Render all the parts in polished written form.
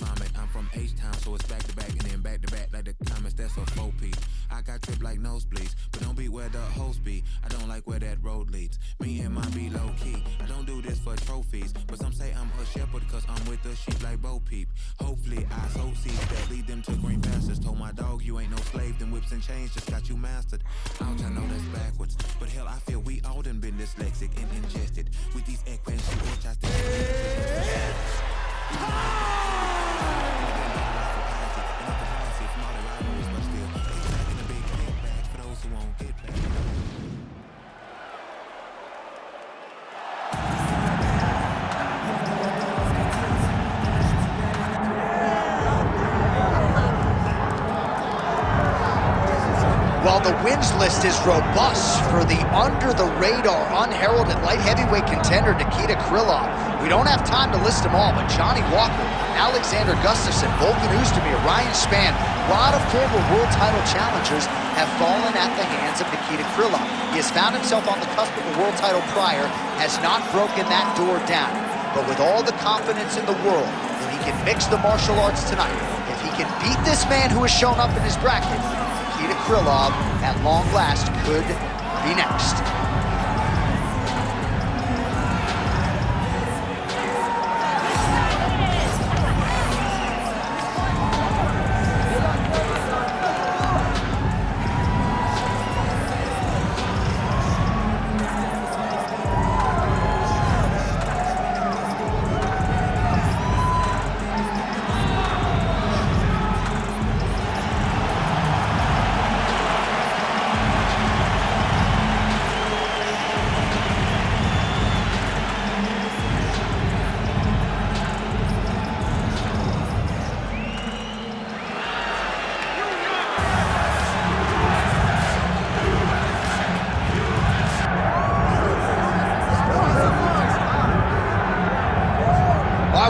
vomit. I'm from H-Town, so it's back to back and then back to back like the comments. That's a 4-piece. I got tripped like nosebleeds, but don't be where the host be. I don't like where that road leads. Me and my be low key. I don't do this for trophies, but some say I'm a shepherd cause I'm with the sheep like Bo Peep. Hopefully I sow seeds that lead them to green pastures. Told my dog you ain't no slave, them whips and chains just got you mastered. Ouch, I know that's backwards, but hell I feel we all done been dyslexic and ingested with these equines which I think While the wins list is robust for the under-the-radar, unheralded light heavyweight contender Nikita Krylov, we don't have time to list them all, but Johnny Walker, Alexander Gustafsson, Volkan Oezdemir, Ryan Spann, a lot of former world title challengers have fallen at the hands of Nikita Krylov. He has found himself on the cusp of a world title prior, has not broken that door down. But with all the confidence in the world that he can mix the martial arts tonight, if he can beat this man who has shown up in his bracket, Nikita Krylov, at long last, could be next.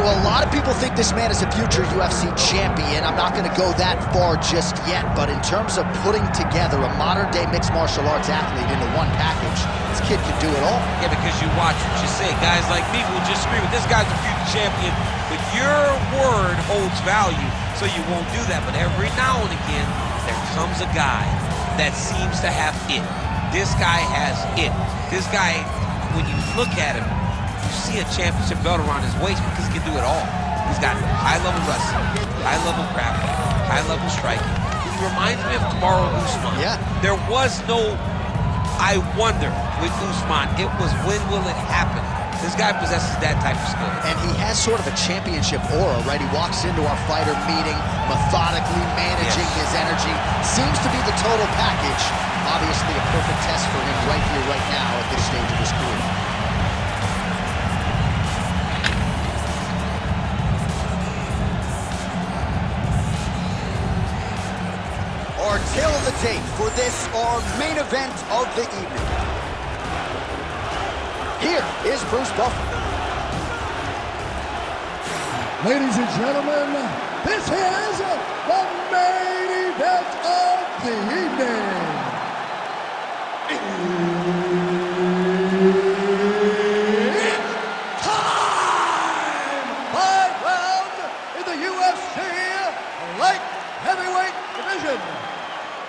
Well, a lot of people think this man is a future UFC champion. I'm not going to go that far just yet, but in terms of putting together a modern-day mixed martial arts athlete into one package, this kid can do it all. Yeah, because you watch what you say. Guys like me will just scream, this guy's a future champion, but your word holds value, so you won't do that. But every now and again, there comes a guy that seems to have it. This guy has it. This guy, when you look at him, you see a championship belt around his waist because he can do it all. He's got high-level wrestling, high-level grappling, high-level striking. He reminds me of Kamaru Usman. Yeah. There was no I wonder with Usman. It was when will it happen? This guy possesses that type of skill. And he has sort of a championship aura, right? He walks into our fighter meeting, methodically managing his energy. Seems to be the total package. Obviously a perfect test for him right here, right now at this stage of his career. Our tale of the tape for this, our main event of the evening. Here is Bruce Buffer. Ladies and gentlemen, this is the main event of the evening. It's time! 5 rounds in the UFC light heavyweight division.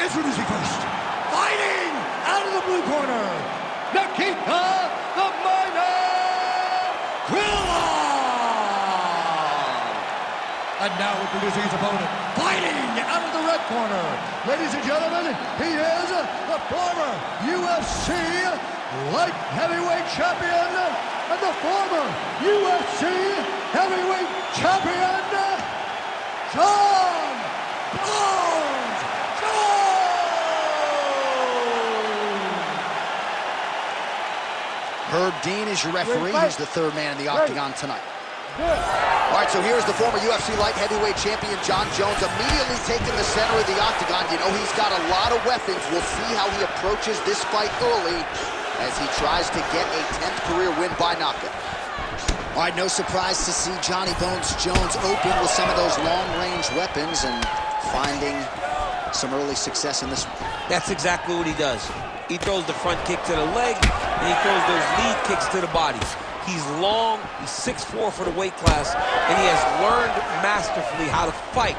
Introducing first, fighting out of the blue corner, Nikita the Miner Krylov. And now introducing his opponent, fighting out of the red corner. Ladies and gentlemen, he is the former UFC light heavyweight champion and the former UFC heavyweight champion, John Bones Herb Dean is your referee. He's the third man in the octagon tonight. All right, so here's the former UFC light heavyweight champion, John Jones, immediately taking the center of the octagon. You know, he's got a lot of weapons. We'll see how he approaches this fight early as he tries to get a 10th career win by knockout. All right, no surprise to see Johnny Bones Jones open with some of those long-range weapons and finding some early success in this one. That's exactly what he does. He throws the front kick to the leg, and he throws those lead kicks to the body. He's long, he's 6'4" for the weight class, and he has learned masterfully how to fight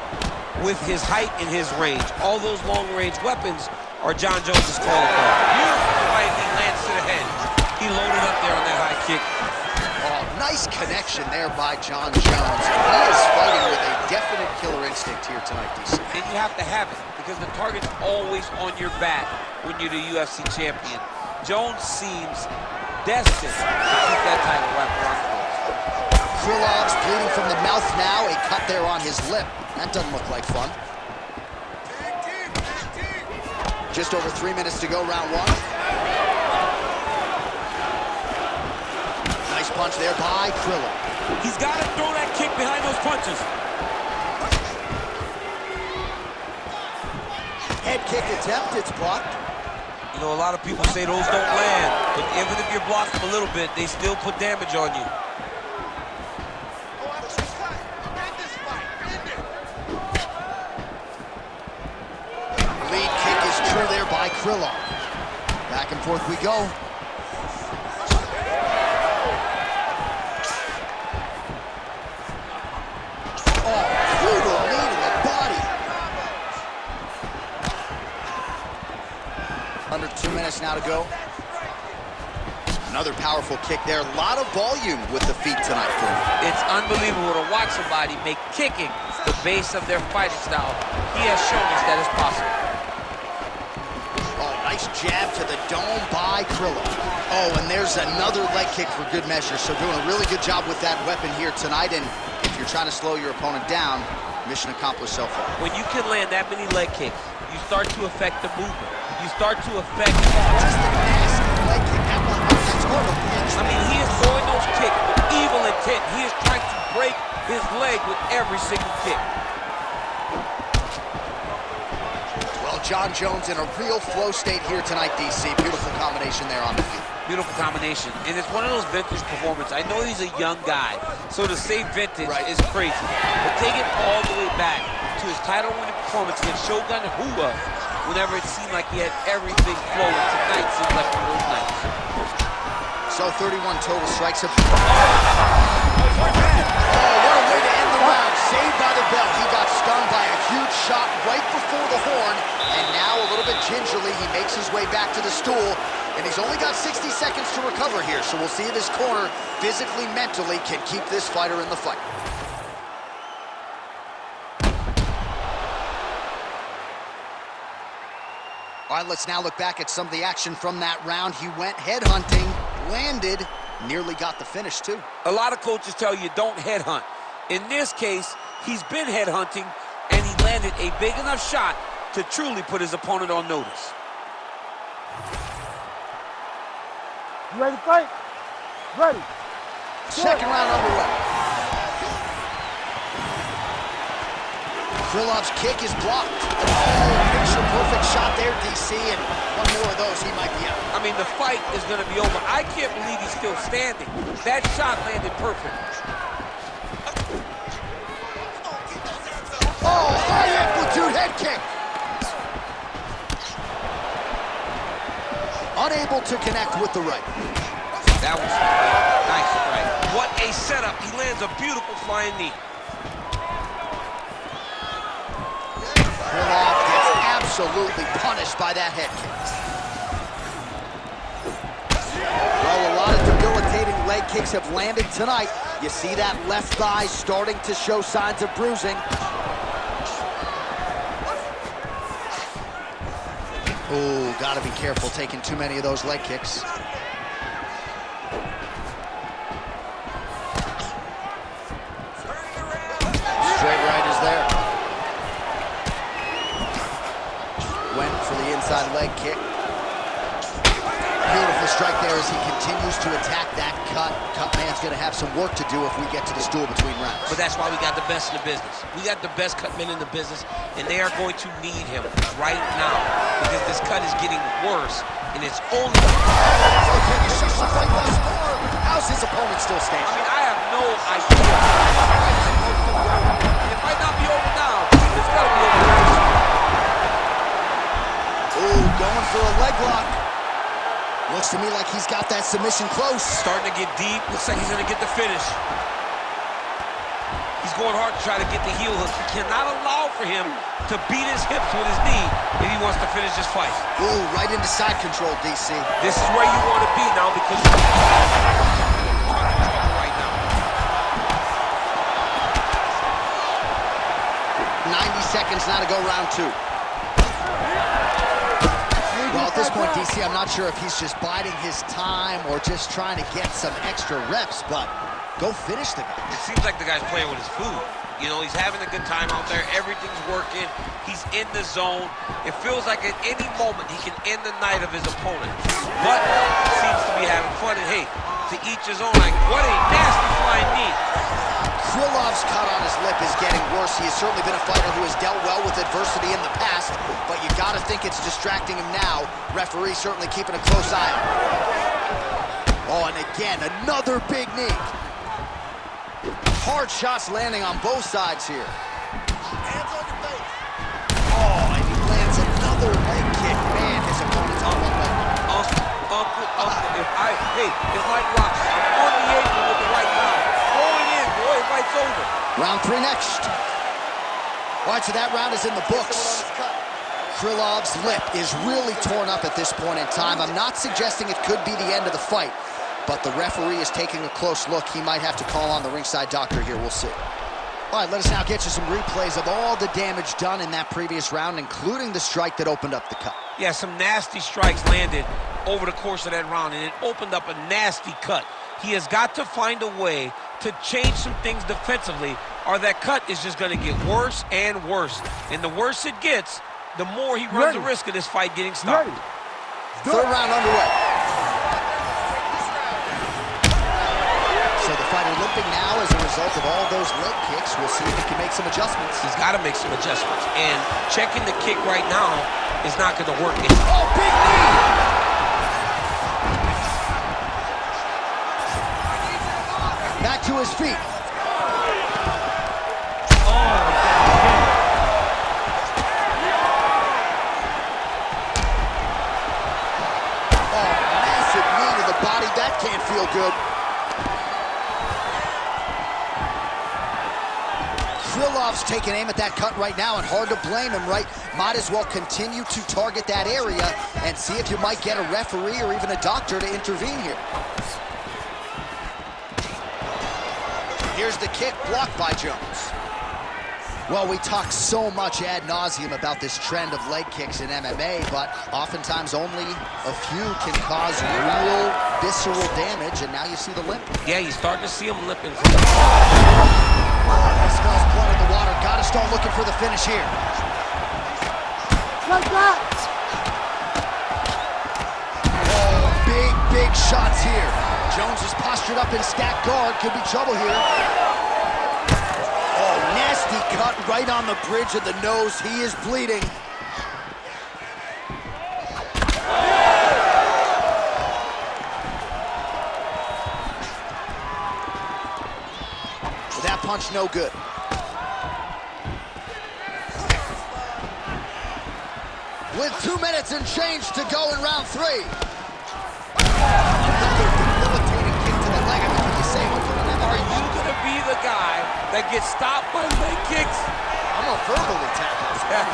with his height and his range. All those long-range weapons are John Jones' calling card. Beautiful fight, he lands to the head. He loaded up there on that high kick. Oh, nice connection there by John Jones. He is fighting with a definite killer instinct here tonight, DC. And you have to have it, because the target's always on your back when you're the UFC champion. Jones seems destined to keep that title wrapped around the waist. Krylov's bleeding from the mouth now. A cut there on his lip. That doesn't look like fun. Just over 3 minutes to go, round one. Nice punch there by Krylov. He's got to throw that kick behind those punches. Head kick attempt, it's blocked. You know, a lot of people say those don't land, but even if you're blocked them a little bit, they still put damage on you. Lead kick is true there by Krylov. Back and forth we go. Oh, brutal knee to the body. Under 2 minutes now to go. Another powerful kick there. A lot of volume with the feet tonight for him. It's unbelievable to watch somebody make kicking the base of their fighting style. He has shown us that it's possible. Oh, nice jab to the dome by Krylov. Oh, and there's another leg kick for good measure. So doing a really good job with that weapon here tonight. And if you're trying to slow your opponent down, mission accomplished so far. When you can land that many leg kicks, you start to affect the movement. You start to affect the ball. Just a nasty leg kick. That's hard to catch. I mean, he is throwing those kicks with evil intent. He is trying to break his leg with every single kick. Well, John Jones in a real flow state here tonight, DC. Beautiful combination there on the feet. Beautiful combination. And it's one of those vintage performances. I know he's a young guy, so to say vintage is crazy. But take it all the way back to his title-winning performance against Shogun Rua, whenever it seemed like he had everything flowing. Tonight seems like one of those nights. So 31 total strikes. Oh, what a way to end the round. Saved by the bell. He got stung by a huge shot right before the horn. And now a little bit gingerly, he makes his way back to the stool. And he's only got 60 seconds to recover here. So we'll see if his corner, physically, mentally, can keep this fighter in the fight. All right, let's now look back at some of the action from that round. He went headhunting, landed, nearly got the finish, too. A lot of coaches tell you don't headhunt. In this case, he's been headhunting, and he landed a big enough shot to truly put his opponent on notice. You ready to fight? Ready. Second round underway. Krylov's kick is blocked. Oh, picture-perfect shot there, DC, and one more of those, he might be out. I mean, the fight is going to be over. I can't believe he's still standing. That shot landed perfect. Oh, high-amplitude head kick. Unable to connect with the right. That was nice right. What a setup. He lands a beautiful flying knee. Krylov gets absolutely punished by that head kick. Well, a lot of debilitating leg kicks have landed tonight. You see that left thigh starting to show signs of bruising. Oh, gotta be careful taking too many of those leg kicks. Straight right is there. Went for the inside leg kick. Beautiful strike there as he continues to attack that cut. Cutman's gonna have some work to do if we get to the stool between rounds. But that's why we got the best in the business. We got the best cut men in the business, and they are going to need him right now because this cut is getting worse, and it's only... How's his opponent still standing? I mean, I have no idea. It might not be over now. It's got to be over. Ooh, going for a leg lock. Looks to me like he's got that submission close. Starting to get deep. Looks like he's going to get the finish. He's going hard to try to get the heel hook. He cannot allow for him to beat his hips with his knee if he wants to finish this fight. Ooh, right into side control, DC. This is where you want to be now because you're in trouble right now. 90 seconds now to go round 2. Well, at this point, DC, I'm not sure if he's just biding his time or just trying to get some extra reps, but go finish the guy. It seems like the guy's playing with his food. You know, he's having a good time out there. Everything's working. He's in the zone. It feels like at any moment he can end the night of his opponent. But he seems to be having fun. And hey, to each his own. Like, what a nasty flying knee. Krylov's cut on his lip is getting worse. He has certainly been a fighter who has dealt well with adversity in the past, but you gotta think it's distracting him now. Referee certainly keeping a close eye on him. Oh, and again, another big knee. Hard shots landing on both sides here. Hands on your face. Oh, and he lands another leg kick. Man, his opponent's on one leg. Hey, it's like rocks. I'm on the apron with the right now. Going in, boy, the fight's over. Round 3 next. All right, so that round is in the books. Krylov's lip is really torn up at this point in time. I'm not suggesting it could be the end of the fight, but the referee is taking a close look. He might have to call on the ringside doctor here. We'll see. All right, let us now get you some replays of all the damage done in that previous round, including the strike that opened up the cut. Yeah, some nasty strikes landed over the course of that round, and it opened up a nasty cut. He has got to find a way to change some things defensively, or that cut is just going to get worse and worse. And the worse it gets, the more he runs the risk of this fight getting stopped. Third round underway. So the fighter limping now as a result of all those leg kicks. We'll see if he can make some adjustments. He's got to make some adjustments. And checking the kick right now is not going to work. Oh, big knee! Back to his feet. Massive knee to the body. That can't feel good. Krylov's taking aim at that cut right now, and hard to blame him, right? Might as well continue to target that area and see if you might get a referee or even a doctor to intervene here. Here's the kick, blocked by Jones. Well, we talk so much ad nauseum about this trend of leg kicks in MMA, but oftentimes only a few can cause real visceral damage, and now you see the limp. Yeah, you're starting to see him limping. He smells blood in the water. Gotta start looking for the finish here. Like that. Oh, big shots here. Jones is postured up in stacked guard. Could be trouble here. Oh, nasty cut right on the bridge of the nose. He is bleeding. That punch no good. With 2 minutes and change to go in round 3. Another debilitating kick to the leg. I mean, what do you say? Are you going to be the guy that gets stopped by leg kicks? I'm gonna verbally tackle this guy.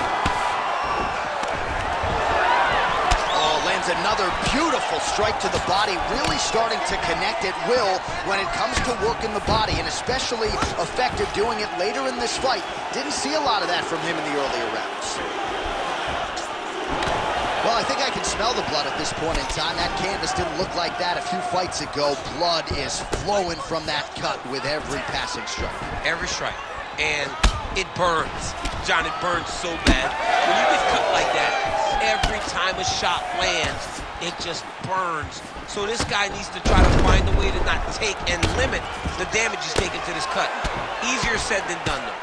Oh, lands another beautiful strike to the body, really starting to connect at will when it comes to working the body, and especially effective doing it later in this fight. Didn't see a lot of that from him in the earlier rounds. Well, I think I can smell the blood at this point in time. That canvas didn't look like that a few fights ago. Blood is flowing from that cut with every passing strike. Every strike. And it burns. John, it burns so bad. When you get cut like that, every time a shot lands, it just burns. So this guy needs to try to find a way to not take and limit the damage he's taking to this cut. Easier said than done, though.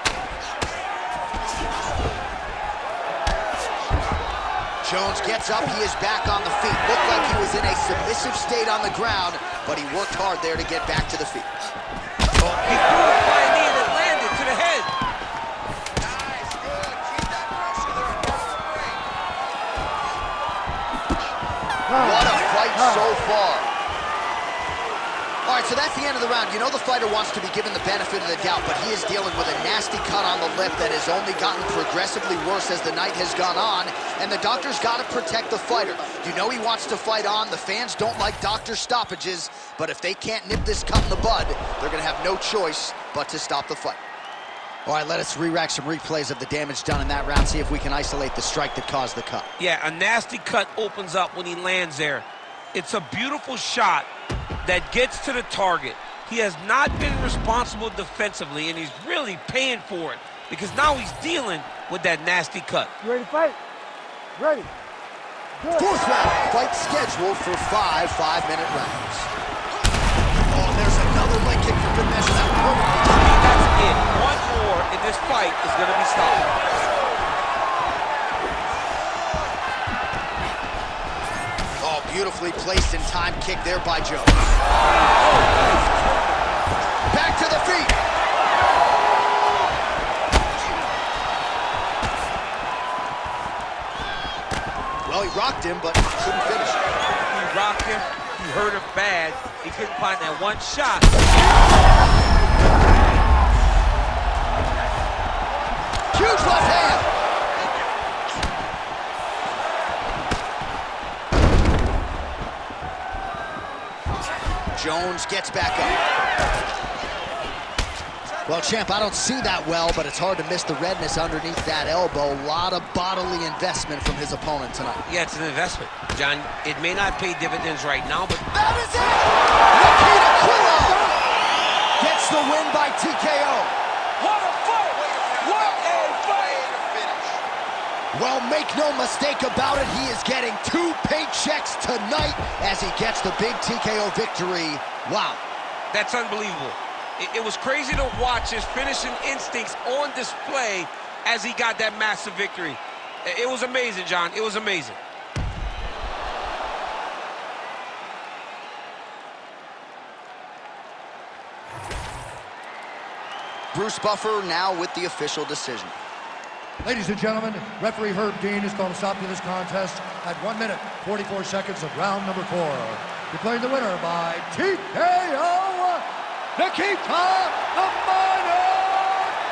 Jones gets up, he is back on the feet. Looked like he was in a submissive state on the ground, but he worked hard there to get back to the feet. Oh, he threw a flying knee that landed to the head. Nice, good. Keep that pressure there. What a fight so far. All right, so that's the end of the round. You know the fighter wants to be given the benefit of the doubt, but he is dealing with a nasty cut on the lip that has only gotten progressively worse as the night has gone on, and the doctor's got to protect the fighter. You know he wants to fight on. The fans don't like doctor stoppages, but if they can't nip this cut in the bud, they're going to have no choice but to stop the fight. All right, let us re-rack some replays of the damage done in that round, see if we can isolate the strike that caused the cut. Yeah, a nasty cut opens up when he lands there. It's a beautiful shot that gets to the target. He has not been responsible defensively, and he's really paying for it because now he's dealing with that nasty cut. You ready to fight? Ready. Good. Fourth round, fight scheduled for 5 5-minute rounds. Oh, there's another leg kick for good measure. That perfect. I mean, that's it. One more, and this fight is going to be stopped. Beautifully placed and timed kick there by Jones. Back to the feet. Well, he rocked him, but couldn't finish it. He rocked him. He hurt him bad. He couldn't find that one shot. Huge left hand. Jones gets back up. Well, champ, I don't see that well, but it's hard to miss the redness underneath that elbow. A lot of bodily investment from his opponent tonight. Yeah, it's an investment, John. It may not pay dividends right now, but... That is it! Nikita Krylov gets the win by TKO. What a fight! What a fight! Well, make no mistake about it, he is getting 2 paychecks tonight as he gets the big TKO victory. Wow. That's unbelievable. It was crazy to watch his finishing instincts on display as he got that massive victory. It was amazing, John. It was amazing. Bruce Buffer now with the official decision. Ladies and gentlemen, referee Herb Dean is going to stop to this contest at 1 minute, 44 seconds of round number 4. Declaring the winner by TKO, Nikita the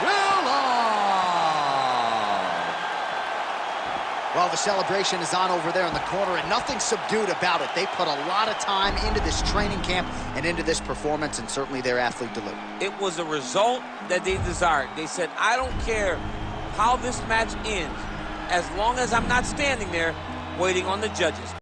Krylov. Well, the celebration is on over there in the corner, and nothing subdued about it. They put a lot of time into this training camp and into this performance, and certainly their athlete delivered. It was a result that they desired. They said, I don't care how this match ends, as long as I'm not standing there waiting on the judges.